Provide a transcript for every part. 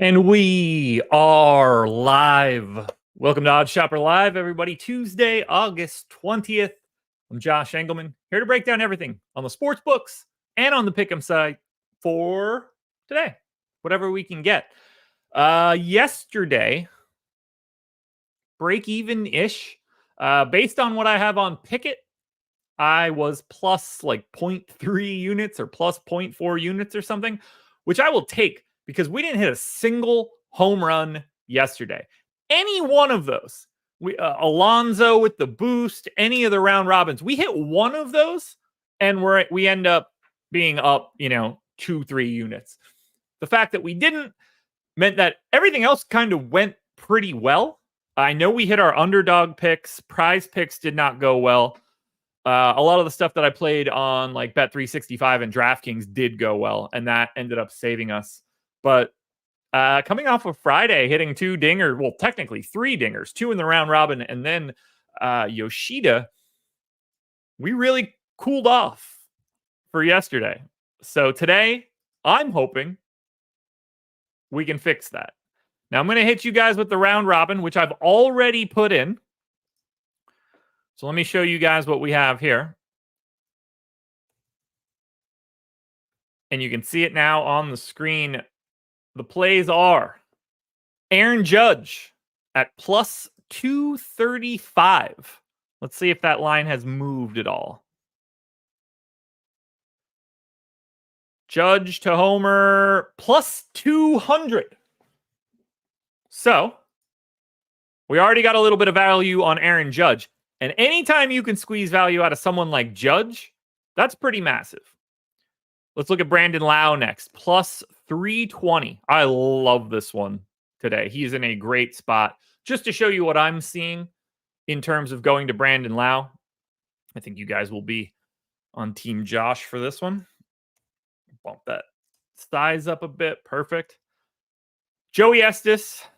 And we are live. Welcome to Odd Shopper Live, everybody. Tuesday, August 20th. I'm Josh Engleman, here to break down everything on the sports books and on the pick'em side for today, whatever we can get. Yesterday, break even-ish. Based on what I have on Pickett, I was plus like 0.3 units or plus 0.4 units or something, which I will take because we didn't hit a single home run yesterday. Any one of those, Alonso with the boost, any of the round robins, we hit one of those and we end up being up, 2-3 units. The fact that we didn't meant that everything else kind of went pretty well. I know we hit our underdog picks. Prize picks did not go well. A lot of the stuff that I played on like Bet365 and DraftKings did go well, and that ended up saving us. But coming off of Friday, hitting 2 dingers, well, technically 3 dingers, 2 in the round robin, and then Yoshida, we really cooled off for yesterday. So today, I'm hoping we can fix that. Now, I'm going to hit you guys with the round robin, which I've already put in. So let me show you guys what we have here. And you can see it now on the screen. The plays are Aaron Judge at plus 235. Let's see if that line has moved at all. Judge to homer plus 200. So we already got a little bit of value on Aaron Judge. And anytime you can squeeze value out of someone like Judge, that's pretty massive. Let's look at Brandon Lau next. Plus 320. I love this one today. He's in a great spot. Just to show you what I'm seeing in terms of going to Brandon Lau. I think you guys will be on Team Josh for this one. Bump that size up a bit. Perfect. Joey Estes, if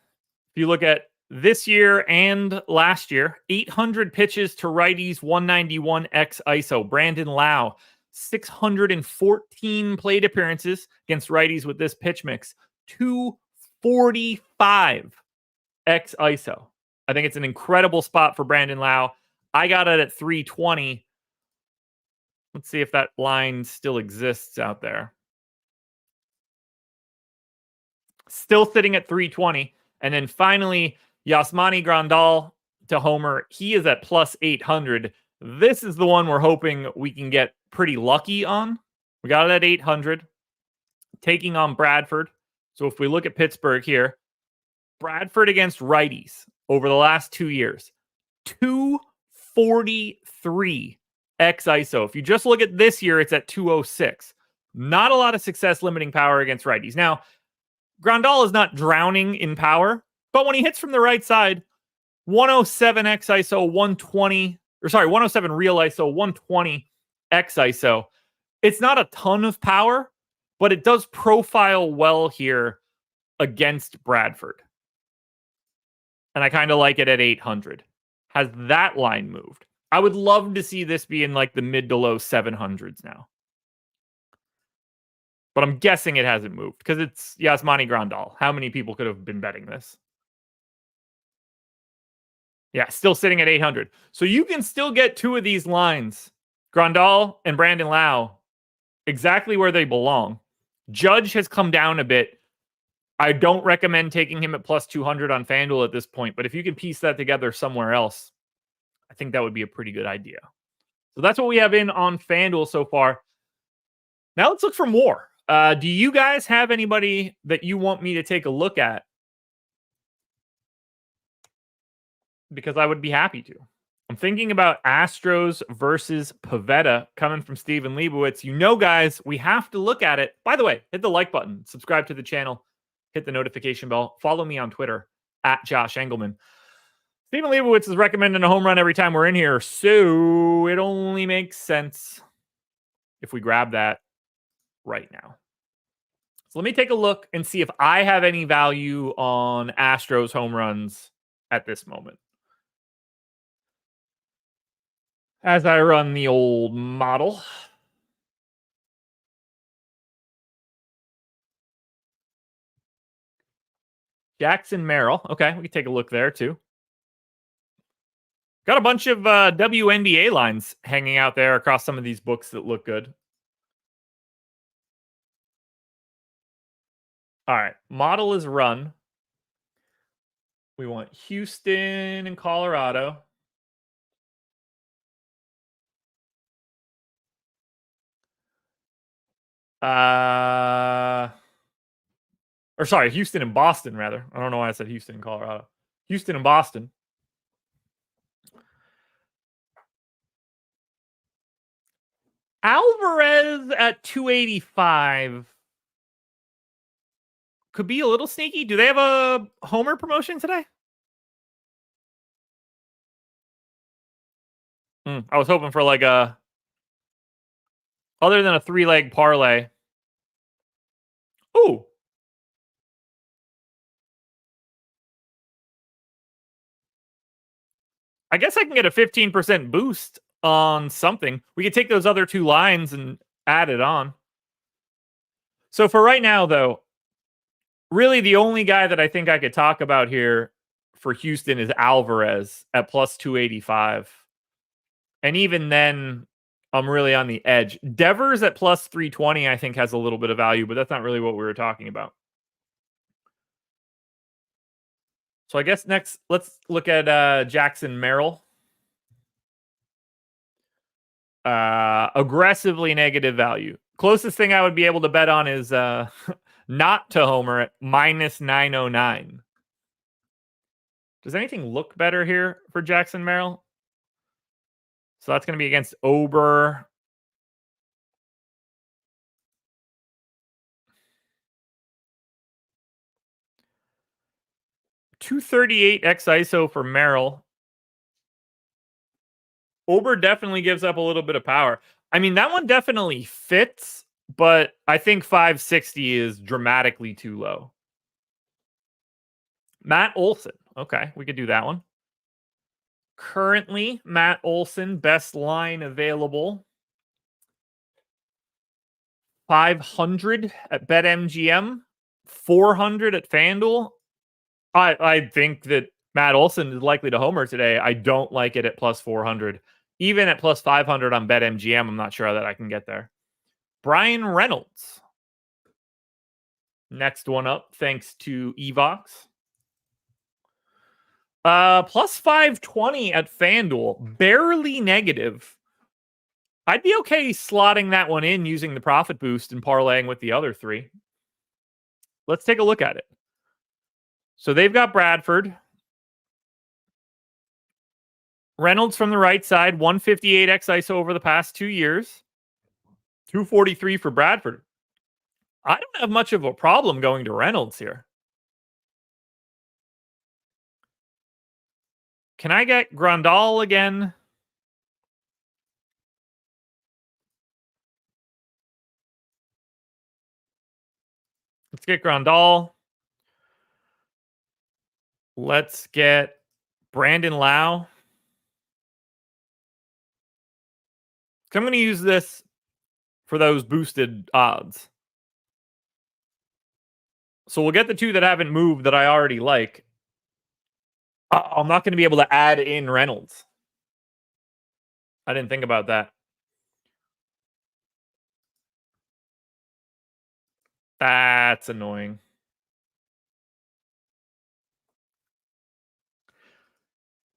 you look at this year and last year, 800 pitches to righties, 191 x ISO. Brandon Lau, 614 plate appearances against righties with this pitch mix, 245 x ISO. I think it's an incredible spot for Brandon Lau. I got it at 320. Let's see if that line still exists out there. Still sitting at 320. And then finally, Yasmani Grandal to homer. He is at plus 800. This is the one we're hoping we can get pretty lucky on. We got it at 800. Taking on Bradford. So if we look at Pittsburgh here, Bradford against righties over the last 2 years, 243 x ISO. If you just look at this year, it's at 206. Not a lot of success limiting power against righties. Now, Grandal is not drowning in power, but when he hits from the right side, 107 x ISO, 107 real ISO, 120 x ISO. It's not a ton of power, but it does profile well here against Bradford. And I kind of like it at 800. Has that line moved? I would love to see this be in like the mid to low 700s now. But I'm guessing it hasn't moved because it's Yasmani Grandal. How many people could have been betting this? Yeah, still sitting at 800. So you can still get 2 of these lines, Grandal and Brandon Lau, exactly where they belong. Judge has come down a bit. I don't recommend taking him at plus 200 on FanDuel at this point, but if you can piece that together somewhere else, I think that would be a pretty good idea. So that's what we have in on FanDuel so far. Now let's look for more. Do you guys have anybody that you want me to take a look at? Because I would be happy to. I'm thinking about Astros versus Pavetta coming from Steven Leibowitz. You know, guys, we have to look at it. By the way, hit the like button, subscribe to the channel, hit the notification bell, follow me on Twitter at Josh Engleman. Steven Leibowitz is recommending a home run every time we're in here, so it only makes sense if we grab that right now. So let me take a look and see if I have any value on Astros home runs at this moment. As I run the old model. Jackson Merrill. Okay, we can take a look there too. Got a bunch of WNBA lines hanging out there across some of these books that look good. All right, model is run. We want Houston and Colorado. Or sorry, Houston and Boston, rather. I don't know why I said Houston and Colorado. Houston and Boston. Alvarez at 285 could be a little sneaky. Do they have a homer promotion today? I was hoping for like a, other than a 3-leg parlay. Ooh. I guess I can get a 15% boost on something. We could take those other 2 lines and add it on. So for right now, though, really the only guy that I think I could talk about here for Houston is Alvarez at plus 285. And even then, I'm really on the edge. Devers at plus 320, I think, has a little bit of value, but that's not really what we were talking about. So I guess next, let's look at Jackson Merrill. Aggressively negative value. Closest thing I would be able to bet on is not to homer at minus 909. Does anything look better here for Jackson Merrill? So that's going to be against Ober. .238 x ISO for Merrill. Ober definitely gives up a little bit of power. I mean, that one definitely fits, but I think 560 is dramatically too low. Matt Olson. Okay, we could do that one. Currently, Matt Olson, best line available. 500 at BetMGM, 400 at FanDuel. I think that Matt Olson is likely to homer today. I don't like it at plus 400. Even at plus 500 on BetMGM, I'm not sure that I can get there. Brian Reynolds. Next one up, thanks to Evox. Plus 520 at FanDuel. Barely negative. I'd be okay slotting that one in using the profit boost and parlaying with the other 3. Let's take a look at it. So they've got Bradford. Reynolds from the right side, 158 x ISO over the past 2 years. 243 for Bradford. I don't have much of a problem going to Reynolds here. Can I get Grandal again? Let's get Grandal. Let's get Brandon Lau. So I'm going to use this for those boosted odds. So we'll get the 2 that haven't moved that I already like. I'm not going to be able to add in Reynolds. I didn't think about that. That's annoying.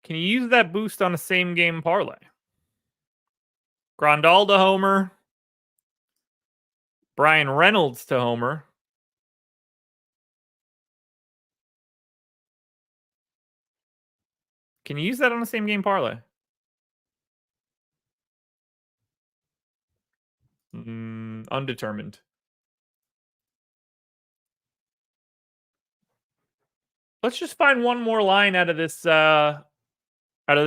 Can you use that boost on a same game parlay? Grandal to homer. Brian Reynolds to homer. Can you use that on a same game parlay? Undetermined. Let's just find one more line out of this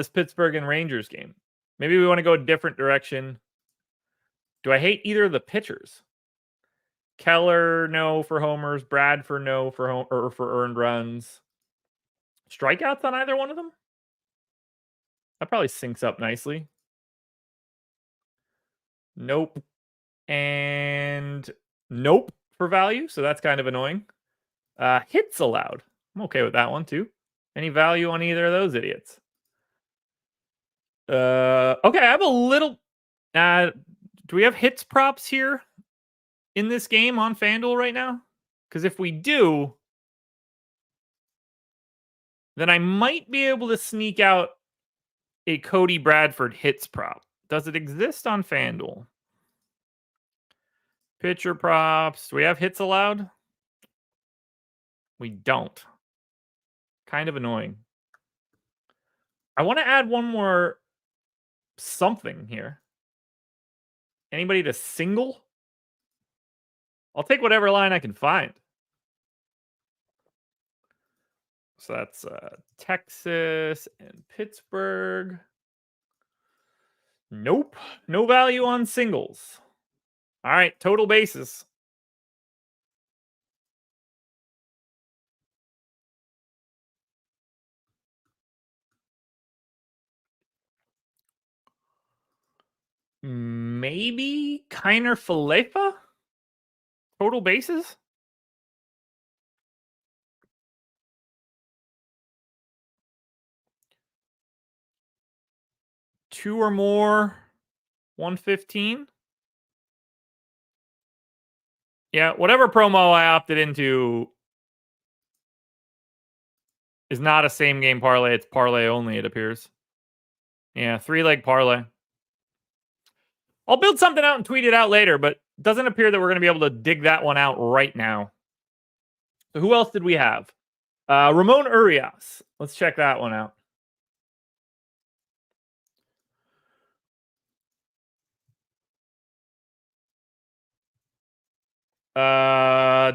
Pittsburgh and Rangers game. Maybe we want to go a different direction. Do I hate either of the pitchers? Keller, no for homers. Bradford, no for for earned runs. Strikeouts on either one of them? That probably syncs up nicely. Nope. And nope for value, so that's kind of annoying. Hits allowed. I'm okay with that one too. Any value on either of those idiots? Okay, I have a little. Do we have hits props here in this game on FanDuel right now? Because if we do, then I might be able to sneak out a Cody Bradford hits prop. Does it exist on FanDuel? Pitcher props. Do we have hits allowed? We don't. Kind of annoying. I want to add one more something here. Anybody to single? I'll take whatever line I can find. So that's Texas and Pittsburgh. Nope. No value on singles. All right, total bases. Maybe Kiner Falefa? Total bases? Two or more, 115. Yeah, whatever promo I opted into is not a same game parlay. It's parlay only, it appears. Yeah, 3-leg parlay. I'll build something out and tweet it out later, but it doesn't appear that we're going to be able to dig that one out right now. So who else did we have? Ramon Urias. Let's check that one out.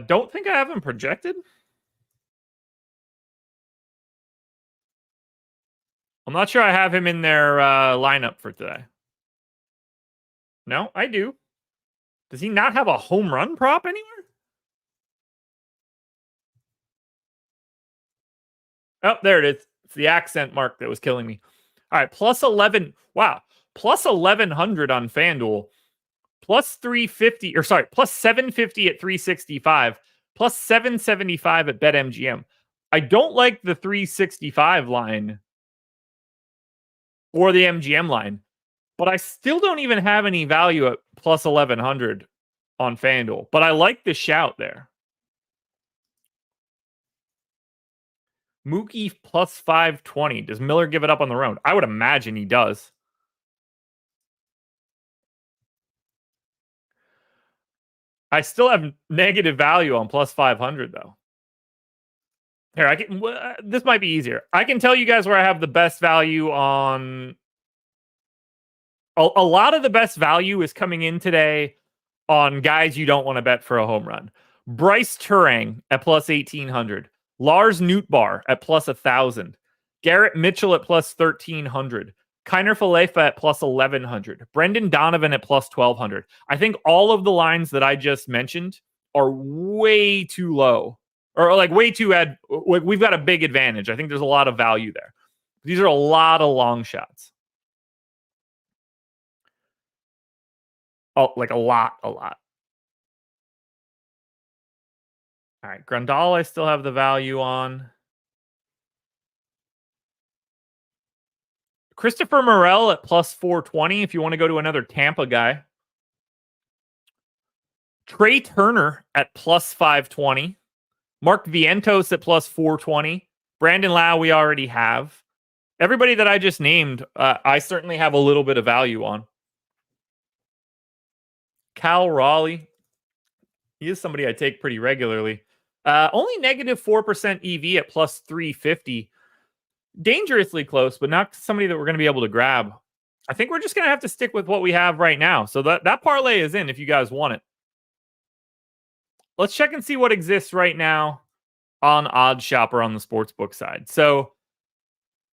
Don't think I have him projected. I'm not sure I have him in their lineup for today. No, I do. Does he not have a home run prop anywhere? Oh, there it is. It's the accent mark that was killing me. All right, plus 11. Wow. Plus 1100 on FanDuel. Plus 350, or sorry, plus 750 at 365. Plus 775 at BetMGM. I don't like the 365 line or the MGM line, but I still don't even have any value at plus 1100 on FanDuel. But I like the shout there. Mookie plus 520. Does Miller give it up on the road? I would imagine he does. I still have negative value on plus 500 though. Here, I can. This might be easier. I can tell you guys where I have the best value on. A lot of the best value is coming in today on guys you don't want to bet for a home run. Bryce Turang at plus 1800. Lars Nootbaar at plus 1000. Garrett Mitchell at plus 1300. Kiner Falefa at plus 1100. Brendan Donovan at plus 1200. I think all of the lines that I just mentioned are way too low. Or like way too we've got a big advantage. I think there's a lot of value there. These are a lot of long shots. Oh, like a lot. All right, Grandal I still have the value on. Christopher Morel at plus 420 if you want to go to another Tampa guy. Trey Turner at plus 520. Mark Vientos at plus 420. Brandon Lau we already have. Everybody that I just named, I certainly have a little bit of value on. Cal Raleigh. He is somebody I take pretty regularly. Only negative 4% EV at plus 350. Dangerously close, but not somebody that we're going to be able to grab. I think we're just going to have to stick with what we have right now. So that parlay is in if you guys want it. Let's check and see what exists right now on Odds Shopper on the sportsbook side. So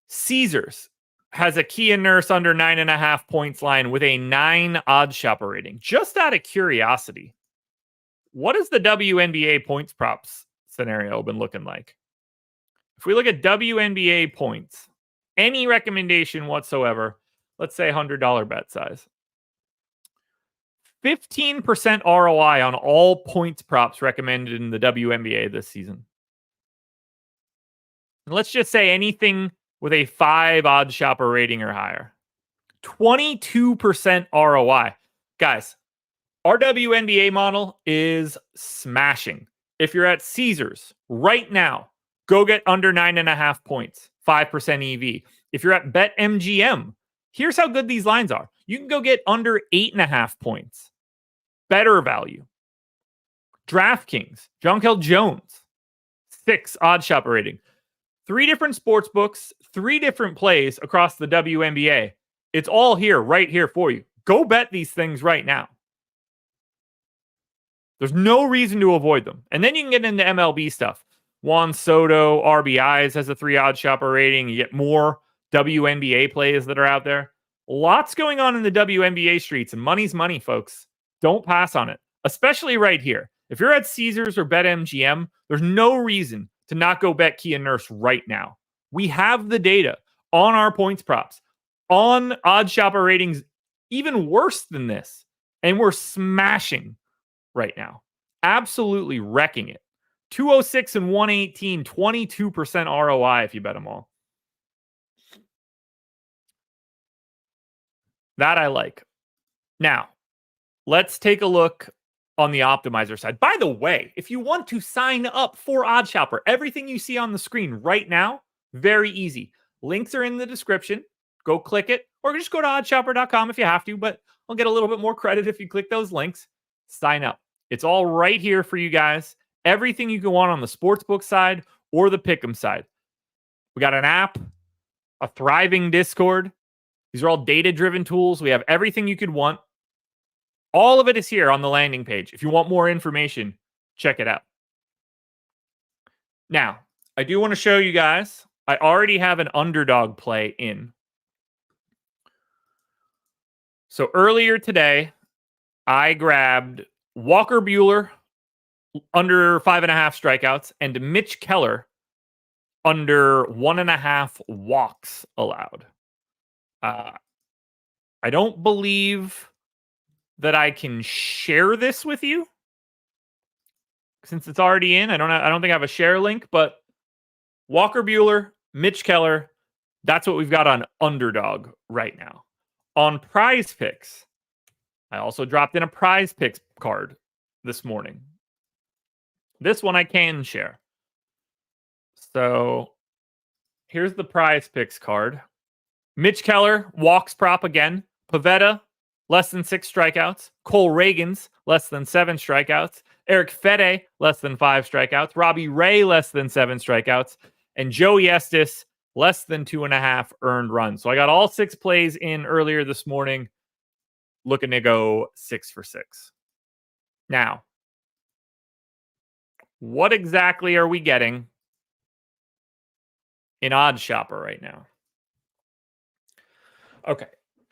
Caesars has a Kia Nurse under 9.5 points line with a 9 Odds Shopper rating. Just out of curiosity, what has the WNBA points props scenario been looking like? If we look at WNBA points, any recommendation whatsoever, let's say $100 bet size. 15% ROI on all points props recommended in the WNBA this season. Let's just say anything with a 5 odd shopper rating or higher. 22% ROI. Guys, our WNBA model is smashing. If you're at Caesars right now, go get under 9.5 points, 5% EV. If you're at BetMGM, here's how good these lines are. You can go get under 8.5 points. Better value. DraftKings, Jonkel Jones, 6 odd shopper rating. 3 different sports books, 3 different plays across the WNBA. It's all here, right here for you. Go bet these things right now. There's no reason to avoid them. And then you can get into MLB stuff. Juan Soto, RBIs has a 3 odd shopper rating. You get more WNBA plays that are out there. Lots going on in the WNBA streets, and money's money, folks. Don't pass on it, especially right here. If you're at Caesars or BetMGM, there's no reason to not go bet Kia Nurse right now. We have the data on our points props, on odd shopper ratings, even worse than this. And we're smashing right now. Absolutely wrecking it. 206 and 118, 22% ROI if you bet them all. That I like. Now, let's take a look on the optimizer side. By the way, if you want to sign up for OddsShopper, everything you see on the screen right now, very easy. Links are in the description. Go click it, or just go to oddshopper.com if you have to, but I'll get a little bit more credit if you click those links. Sign up. It's all right here for you guys. Everything you can want on the sportsbook side or the pick'em side. We got an app, a thriving Discord. These are all data-driven tools. We have everything you could want. All of it is here on the landing page. If you want more information, check it out. Now, I do want to show you guys, I already have an underdog play in. So earlier today, I grabbed Walker Buehler under 5.5 strikeouts and Mitch Keller under 1.5 walks allowed. I don't believe that I can share this with you since it's already in. I don't think I have a share link, but Walker Buehler, Mitch Keller, that's what we've got on Underdog right now. On PrizePicks, I also dropped in a PrizePicks card this morning. This one I can share. So here's the PrizePicks card. Mitch Keller, walks prop again. Pavetta, less than 6 strikeouts. Cole Reagans, less than 7 strikeouts. Eric Fede, less than 5 strikeouts. Robbie Ray, less than 7 strikeouts. And Joey Estes, less than 2.5 earned runs. So I got all 6 plays in earlier this morning. Looking to go 6 for 6. Now, what exactly are we getting in OddsShopper right now? Okay.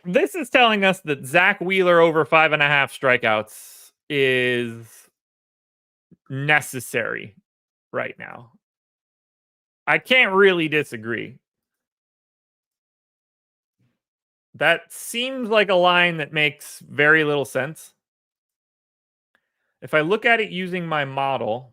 This is telling us that Zach Wheeler over 5.5 strikeouts is necessary right now. I can't really disagree. That seems like a line that makes very little sense. If I look at it using my model,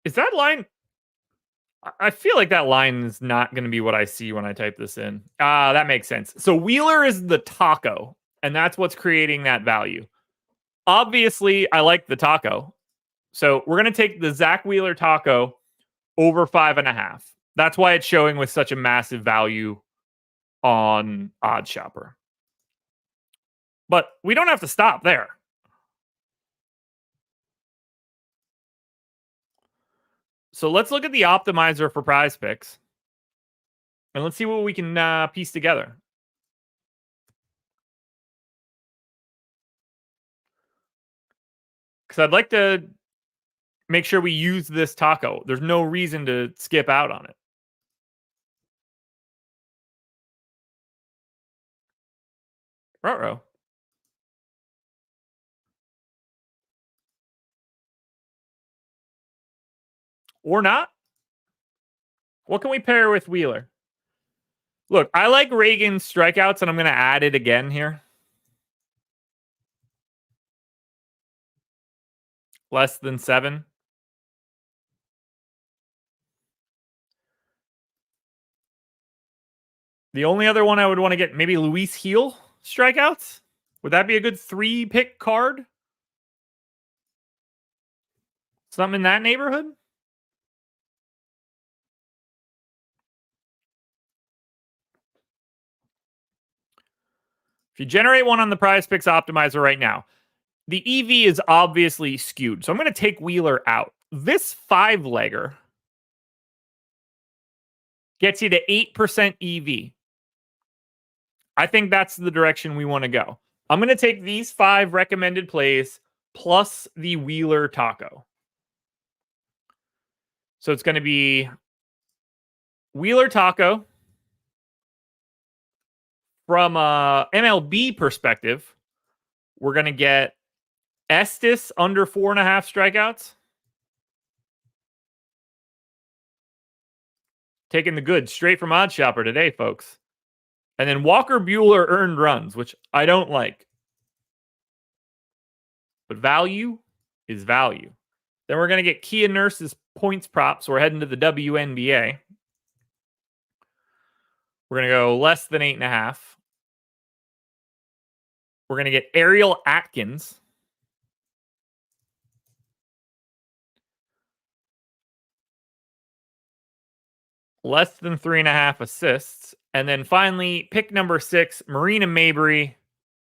is that line? I feel like that line is not going to be what I see when I type this in. That makes sense. So Wheeler is the taco, and that's what's creating that value. Obviously, I like the taco. So we're going to take the Zach Wheeler taco over 5.5. That's why it's showing with such a massive value on OddsShopper. But we don't have to stop there. So let's look at the optimizer for PrizePicks. And let's see what we can piece together. Because I'd like to make sure we use this taco. There's no reason to skip out on it. Ruh-roh. Or not. What can we pair with Wheeler? Look, I like Reagan's strikeouts, and I'm going to add it again here. Less than 7. The only other one I would want to get, maybe Luis Heel strikeouts. Would that be a good 3-pick card? Something in that neighborhood? If you generate one on the PrizePicks optimizer right now, the EV is obviously skewed. So I'm going to take Wheeler out. This 5-legger gets you to 8% EV. I think that's the direction we want to go. I'm going to take these 5 recommended plays plus the Wheeler taco. So it's going to be Wheeler taco. From a MLB perspective, we're going to get Estes under 4.5 strikeouts. Taking the goods straight from Odd Shopper today, folks. And then Walker Buehler earned runs, which I don't like. But value is value. Then we're going to get Kia Nurse's points props. So we're heading to the WNBA. We're going to go less than 8.5. We're going to get Ariel Atkins. Less than 3.5 assists. And then finally, pick number 6, Marina Mabry,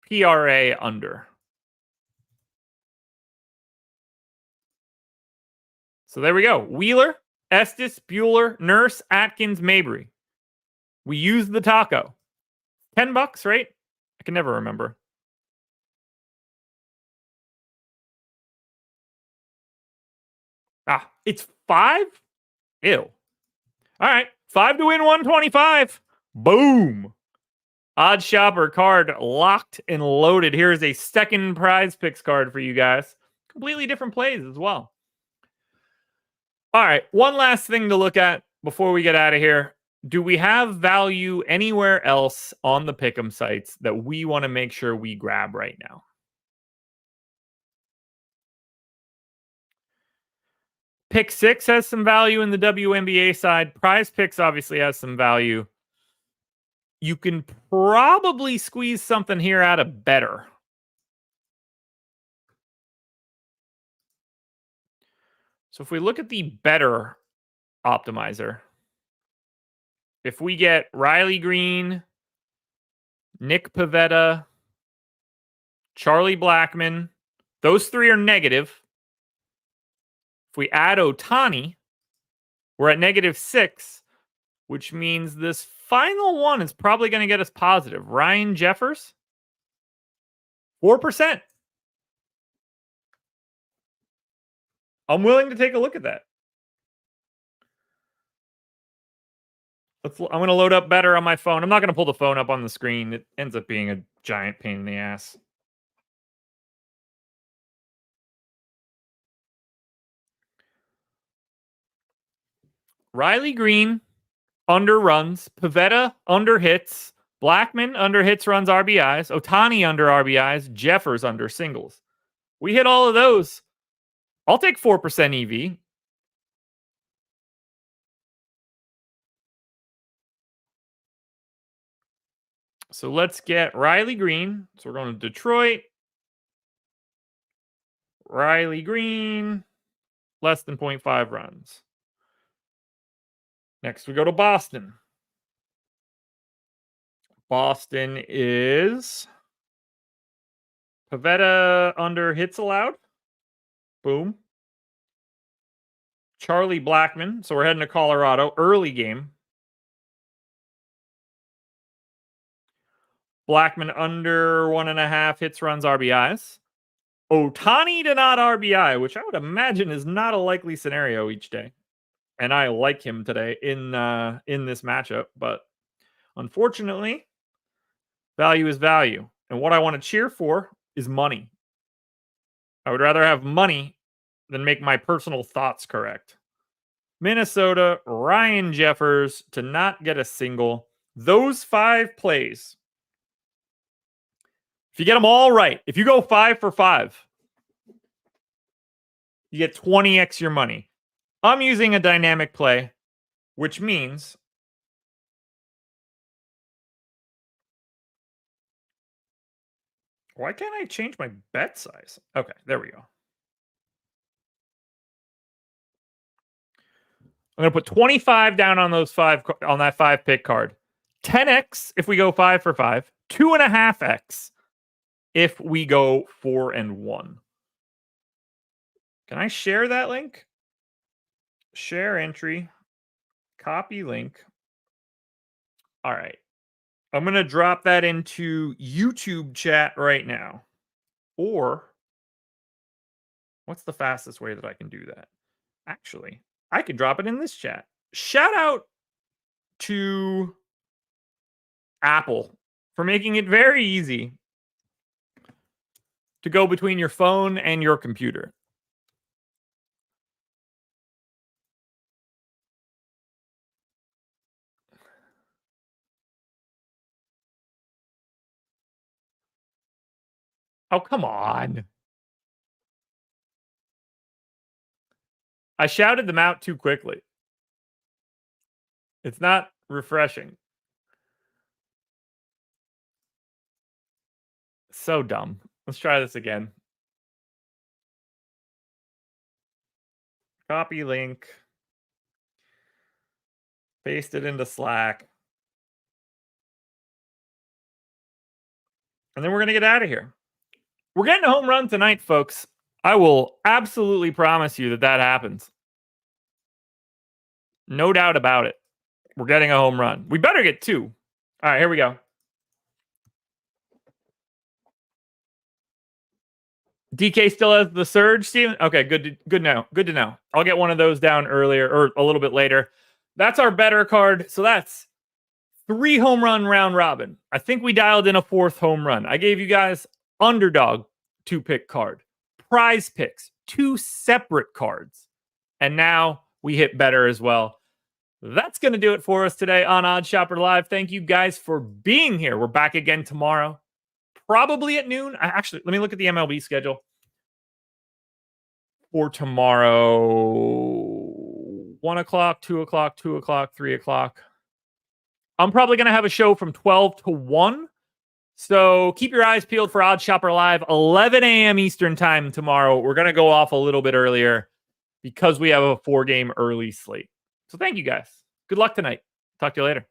PRA under. So there we go. Wheeler, Estes, Buehler, Nurse, Atkins, Mabry. We used the taco. $10, right? I can never remember. It's 5? Ew. All right. 5 to win 125. Boom. Odd Shopper card locked and loaded. Here is a second PrizePicks card for you guys. Completely different plays as well. All right. One last thing to look at before we get out of here. Do we have value anywhere else on the pick'em sites that we want to make sure we grab right now? Pick 6 has some value in the WNBA side. PrizePicks obviously has some value. You can probably squeeze something here out of Betr. So if we look at the Betr optimizer, if we get Riley Green, Nick Pivetta, Charlie Blackmon, those 3 are negative. If we add Ohtani, we're at -6, which means this final one is probably going to get us positive. Ryan Jeffers, 4%. I'm willing to take a look at that. I'm going to load up Betr on my phone. I'm not going to pull the phone up on the screen. It ends up being a giant pain in the ass. Riley Green, under runs. Pivetta, under hits. Blackmon, under hits, runs, RBIs. Ohtani, under RBIs. Jeffers, under singles. We hit all of those. I'll take 4% EV. So let's get Riley Green. So we're going to Detroit. Riley Green, less than 0.5 runs. Next, we go to Boston. Boston is Pivetta under hits allowed. Boom. Charlie Blackmon. So we're heading to Colorado. Early game. Blackmon under 1.5 hits, runs, RBIs. Ohtani to not RBI, which I would imagine is not a likely scenario each day. And I like him today in this matchup, but unfortunately, value is value. And what I want to cheer for is money. I would rather have money than make my personal thoughts correct. Minnesota, Ryan Jeffers to not get a single. those 5 plays, if you get them all right, if you go 5 for 5, you get 20x your money. I'm using a dynamic play, which means why can't I change my bet size? Okay, there we go. I'm going to put 25 down on those 5 on that 5 pick card. 10x if we go 5 for 5. 2.5x if we go 4 and 1. Can I share that link? Share entry. Copy link. All right. I'm going to drop that into YouTube chat right now. Or what's the fastest way that I can do that? Actually, I can drop it in this chat. Shout out to Apple for making it very easy to go between your phone and your computer. Oh, come on. I shouted them out too quickly. It's not refreshing. So dumb. Let's try this again. Copy link. Paste it into Slack. And then we're going to get out of here. We're getting a home run tonight, folks. I will absolutely promise you that that happens. No doubt about it. We're getting a home run. We better get 2. All right, here we go. DK still has the surge, Steven? Okay, good to know. I'll get one of those down earlier or a little bit later. That's our Betr card. So that's 3 home run round robin. I think we dialed in a 4th home run. I gave you guys Underdog 2-pick card, PrizePicks 2 separate cards, and now we hit Betr as well. That's going to do it for us today on OddsShopper Live. Thank you guys for being here. We're back again tomorrow, probably at noon. Actually, let me look at the MLB schedule for tomorrow. 1 o'clock, 2 o'clock, 2 o'clock, 3 o'clock. I'm probably going to have a show from 12 to 1. So keep your eyes peeled for OddsShopper Live, 11 a.m. Eastern time tomorrow. We're going to go off a little bit earlier because we have a 4-game early slate. So thank you guys. Good luck tonight. Talk to you later.